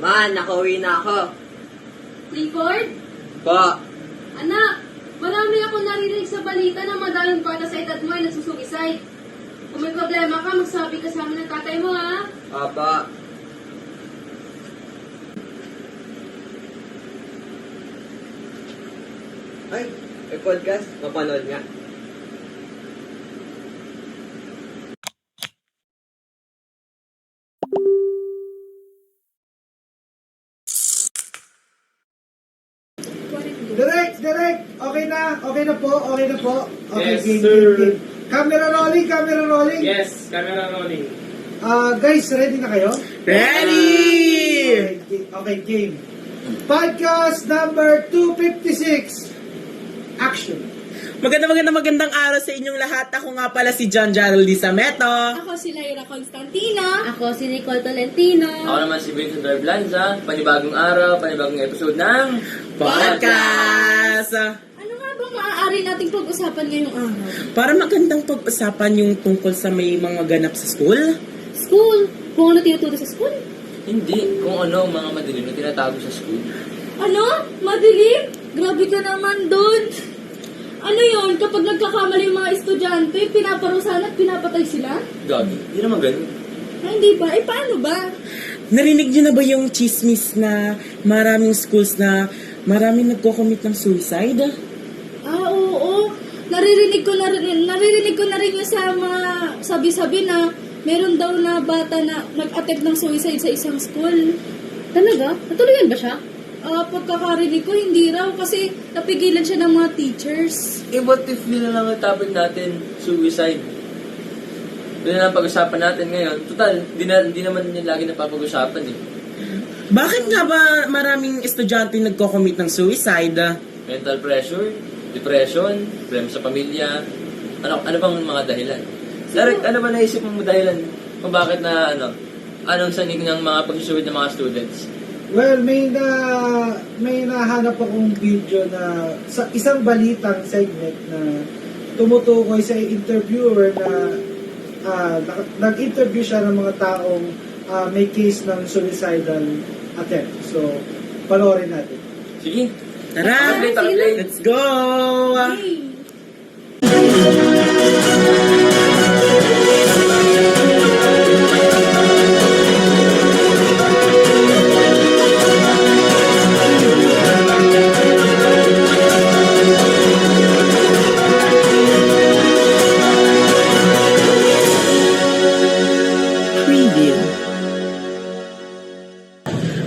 Man, nakauwi na ako. Clifford? Po. Anak, marami ako narinig sa balita na madaling bata sa edad mo ay nagsusuicide. Kung may problema ka, magsabi ka sa amin ng tatay mo, ha? Apa. Ay, may podcast. Mapanood nga. Direct! Okay na po. Okay, Yes, game. sir. Camera rolling. Yes, camera rolling. Guys, ready na kayo? Ready! Okay, game. Podcast number 256. Action. Magandang araw sa inyong lahat. Ako nga pala si John Jarrell Di Sameto. Ako si Lyra Constantino. Ako si Nicole Tolentino. Ako naman si Vincent Verblanza, panibagong araw, panibagong episode ng Podcast! Ano nga bang maaari nating pag-usapan ngayong araw? Para magandang pag-usapan yung tungkol sa may mga ganap sa school. School? Kung ano tinuturo sa school? Hindi, kung ano ang mga madilim na tinatago sa school. Ano? Madilim? Grabe ka naman dun. Ano yon? Kapag nagkakamali yung mga estudyante, pinaparusahan at pinapatay sila? Gagi, hindi naman ganun. Ay, hindi ba? Eh, paano ba? Narinig niyo na ba yung chismis na maraming schools na maraming nagko-commit ng suicide? Ah, oo. Naririnig ko na rin yung sa mga sabi-sabi na meron daw na bata na nag-attempt ng suicide sa isang school. Talaga? Natuloyan ba siya? Pagkakarinig ko, hindi raw kasi napigilan siya ng mga teachers. Eh, what if yun na lang ang topic natin, suicide? Yun na lang pag-usapan natin ngayon. Total, hindi naman yun lagi napapag-usapan eh. Bakit nga ba maraming estudyante nagko-commit ng suicide? Mental pressure, depression, problema sa pamilya. Ano bang mga dahilan? Direct, ano ba naisip mong dahilan kung bakit na anong sanig ng mga pagsusuwid ng mga students? Well, may nahanap akong video na sa isang balitang segment na tumutukoy sa interviewer na nag-interview siya ng mga taong may case ng suicidal attempt. So, panoorin natin. Sige, Tara! Play. Let's go!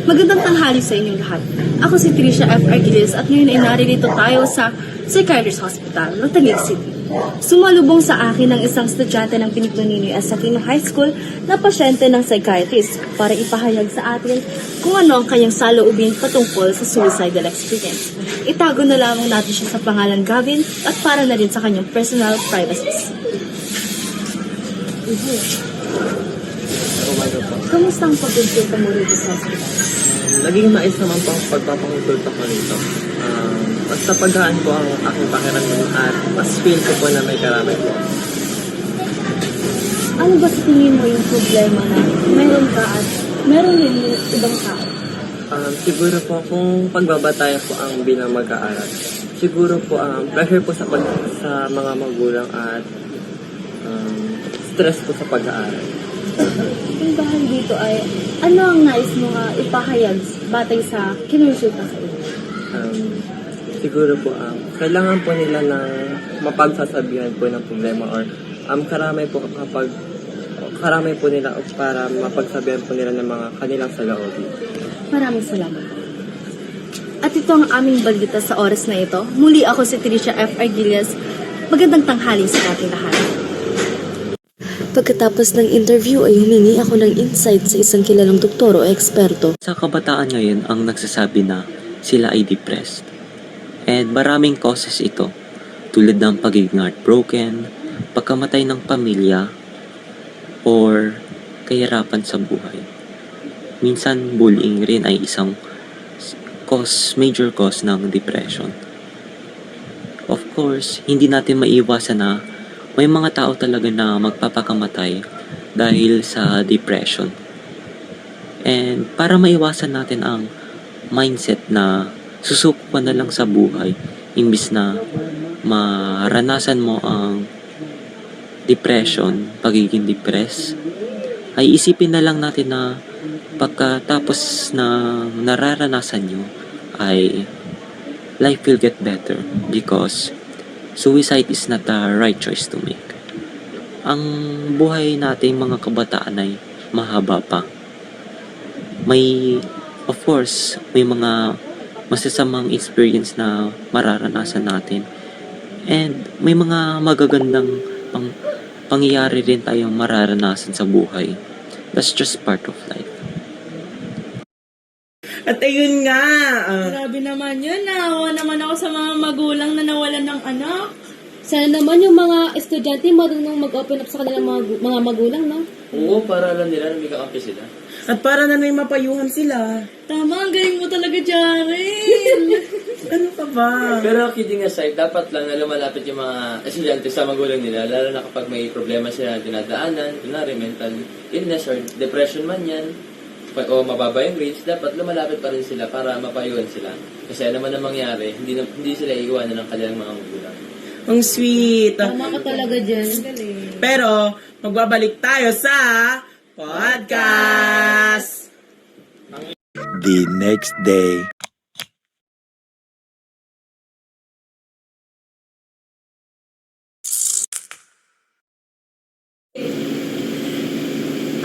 Magandang tanghali sa inyong lahat. Ako si Tricia F. Arquiles at ngayon ay naririto tayo sa Psychiatrist Hospital ng Taguig City. Sumalubong sa akin ng isang estudyante ng Benigno Ninoy Aquino High School na pasyente ng psychiatrist para ipahayag sa atin kung ano ang kanyang saloobin patungkol sa suicidal experience. Itago na lamang natin siya sa pangalan Gavin at para na rin sa kanyang personal privacy. Kamusta ang pagkonsulta mo rito sa hospital? Naging mais naman po ang pagpapakonsulta ko rito. Basta paghaan po ang aking pakiramdam at mas feel ko po na may karamay po. Ano ba sa tingin mo yung problema na meron ka at meron din yung ibang tao? Siguro po kung pagbabatayan po ang bilang mag-aaral. Siguro po pressure po sa mga magulang at stress po sa pag-aaral. Yung bahal dito ay, ano ang nais mo nga ipahayag batay sa kinonsulta sa iyo? Siguro po kailangan po nila ng mapagsasabihan po ng problema or karamay po nila para mapagsabihan po nila ng mga kanilang saloobin. Maraming salamat. At ito ang aming balita sa oras na ito. Muli ako si Tricia F. Arquiles. Magandang tanghali sa ating lahat. Pagkatapos ng interview ay humingi ako ng insight sa isang kilalang doktor o eksperto. Sa kabataan ngayon ang nagsasabi na sila ay depressed. And maraming causes ito, tulad ng pagiging heartbroken, pagkamatay ng pamilya, or kahirapan sa buhay. Minsan bullying rin ay isang major cause ng depression. Of course, hindi natin maiiwasan na may mga tao talaga na magpapakamatay dahil sa depression. And para maiwasan natin ang mindset na susuko ka na lang sa buhay imbis na maranasan mo ang depression, pagiging depressed, ay isipin na lang natin na pagkatapos na nararanasan nyo ay life will get better because suicide is not the right choice to make. Ang buhay nating mga kabataan ay mahaba pa. Of course, may mga masasamang experience na mararanasan natin. And may mga magagandang pangyayari rin tayong mararanasan sa buhay. That's just part of life. At ayun nga, Grabe naman yun. Naawa naman ako sa mga magulang na nawalan ng anak. Sana naman yung mga estudyante marunong mag-open up sa kanilang mga magulang, no? Oo, para alam nila na may kakampi sila. at para na may mapayuhan sila. Tama, ang galing mo talaga, Jaren. Ano ka ba? Pero kidding aside, dapat lang na lumalapit yung mga estudyante sa magulang nila, lalo na kapag may problema sila na dinadaanan, kunwari mental illness or depression man yan, o mababa yung grades, dapat lumalapit pa rin sila para mapayuhan sila. Kasi ano man ang mangyari, hindi sila iiwanan ng kanilang mga magulang. Ang sweet. Tama ka talaga dyan. Galing. Pero, magbabalik tayo sa podcast. The next day.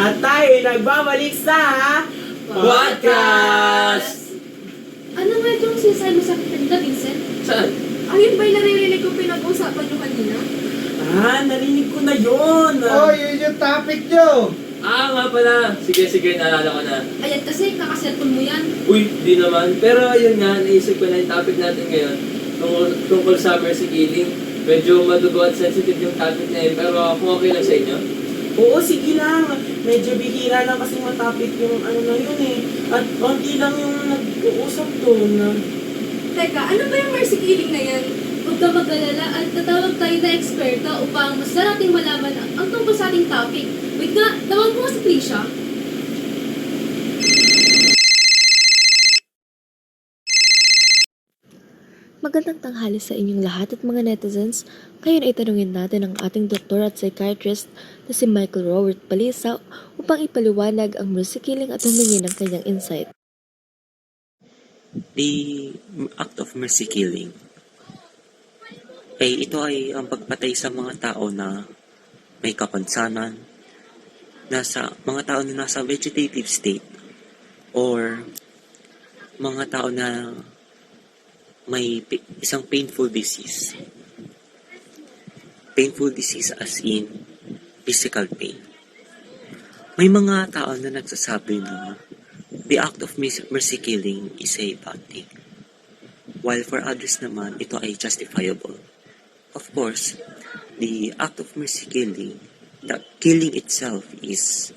At tayo nagbabalik sa podcast. Ano ba itong sinasabi mo sa kanila, Vincent? Saan? Ayun ba yung naririnig ko pinag-usapan nyo kanina? Narinig ko na yun. Oh, yun yung topic nyo. Nga pala. Sige, naalala ko na. Ayan kasi, kakaselfon mo yan. Uy, di naman. Pero ayun nga, naisip ko na yung topic natin ngayon. Tungkol sa mercy killing. Medyo madugo at sensitive yung topic na yun. Pero kung okay lang sa inyo. Oo, sige lang. Medyo bihira lang kasi matapik yung ano na yun eh. At konti lang yung nag-uusap doon. Teka, ano ba yung mercy killing na yan? Huwag ka mag-alala at tatawag tayo na eksperta upang mas nating malaman ang tungkol sa ating topic. Wait nga, tawag mo si Trisha. Magandang tanghali sa inyong lahat at mga netizens. Ngayon ay tanungin natin ang ating doktor at psychiatrist na si Michael Robert Palisa upang ipaliwanag ang mercy killing at humingi ng kanyang insight. The act of mercy killing ito ay ang pagpatay sa mga tao na may kapansanan, mga tao na nasa vegetative state, or mga tao na may isang painful disease. Painful disease as in physical pain. May mga tao na nagsasabi na the act of mercy killing is a bad thing. While for others naman, ito ay justifiable. Of course, the act of mercy killing, the killing itself is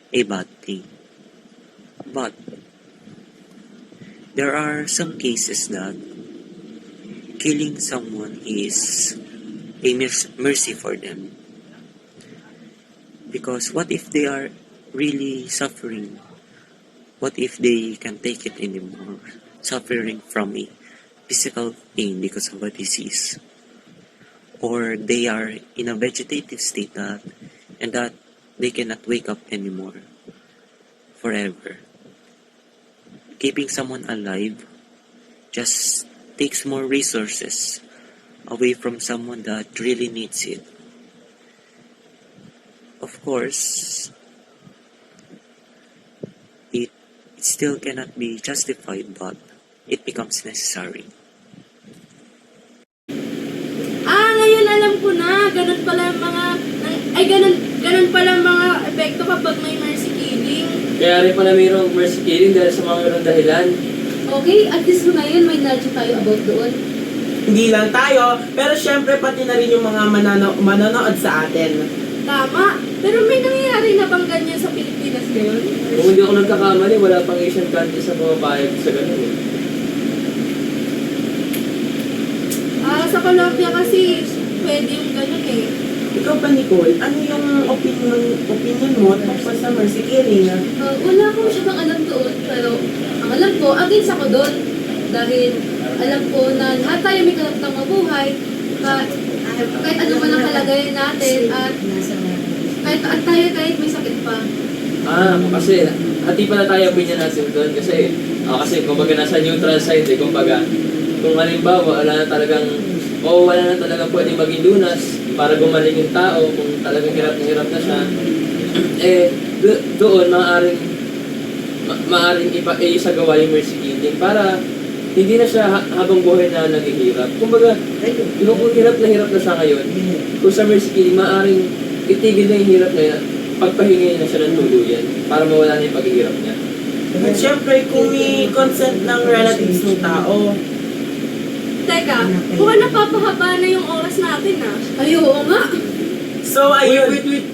a bad thing. But there are some cases that killing someone is a mercy for them. Because what if they are really suffering? What if they can't take it anymore? Suffering from a physical pain because of a disease. Or they are in a vegetative state and that they cannot wake up anymore forever. Keeping someone alive just takes more resources away from someone that really needs it. Of course, it still cannot be justified, but it becomes necessary. Ngayon alam ko na, ganun pala mga epekto kapag may mercy killing. Kaya rin pala mayroong mercy killing dahil sa mga mayroong dahilan. Okay, at least ngayon may knowledge tayo about doon. Hindi lang tayo, pero syempre pati na rin yung mga manonood sa atin. Tama, pero may nangyayari na bang ganyan sa Pilipinas ngayon? Kung hindi ako nagkakamali, wala pang Asian countries sa pumapayag sa ganun eh. Sa Colombia kasi pwede yung ganun eh. Ikaw ba, Nicole? Ano yung opinion mo tungkol sa mercy killing? Wala akong masyadong alam doon, pero ang alam ko, against ako doon. Dahil alam ko na lahat tayo may karapatang mabuhay, kahit ano man ang kalagayan natin, at kahit may sakit pa. Kasi hati pala tayo opinion natin doon kasi kumbaga nasa neutral side kumbaga kung halimbawa wala na talagang pwedeng maging lunas para gumaling yung tao kung talagang hirap na siya doon maaaring isagawa yung mercy killing para hindi na siya habang buhay na naghihirap. Kumbaga, kung hirap na siya ngayon, kung sa mercy killing, maaaring itigil na yung hirap na yan, pagpahingay na siya ng tuluyan para mawala na yung paghihirap niya. At syempre, kung may consent ng relatives ng tao. Teka, mukhang napapahaba na yung oras natin Ay, oo nga. So, ayun. Wait.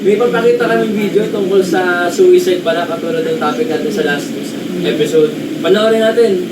May papakita kaming video tungkol sa suicide pala katulad ng topic natin sa last episode. Panoorin natin.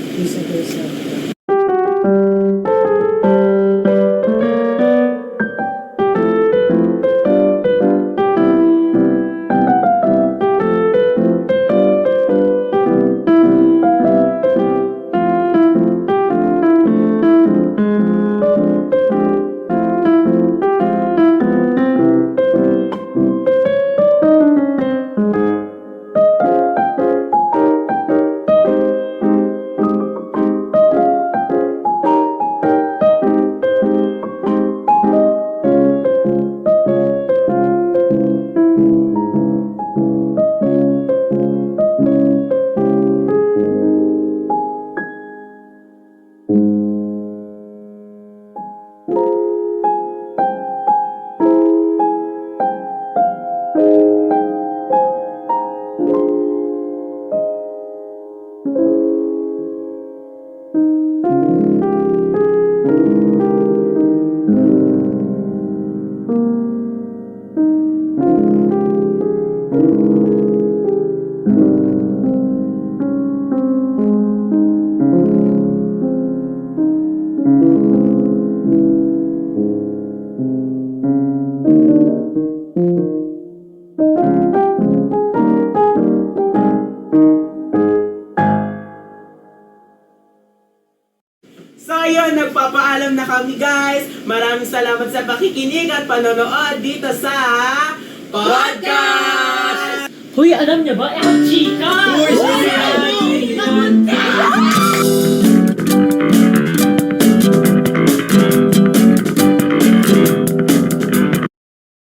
So ayun, nagpapaalam na kami guys. Maraming salamat sa pakikinig at panonood dito sa podcast! Hoy, alam niya ba? Eh, ang chika! Uy,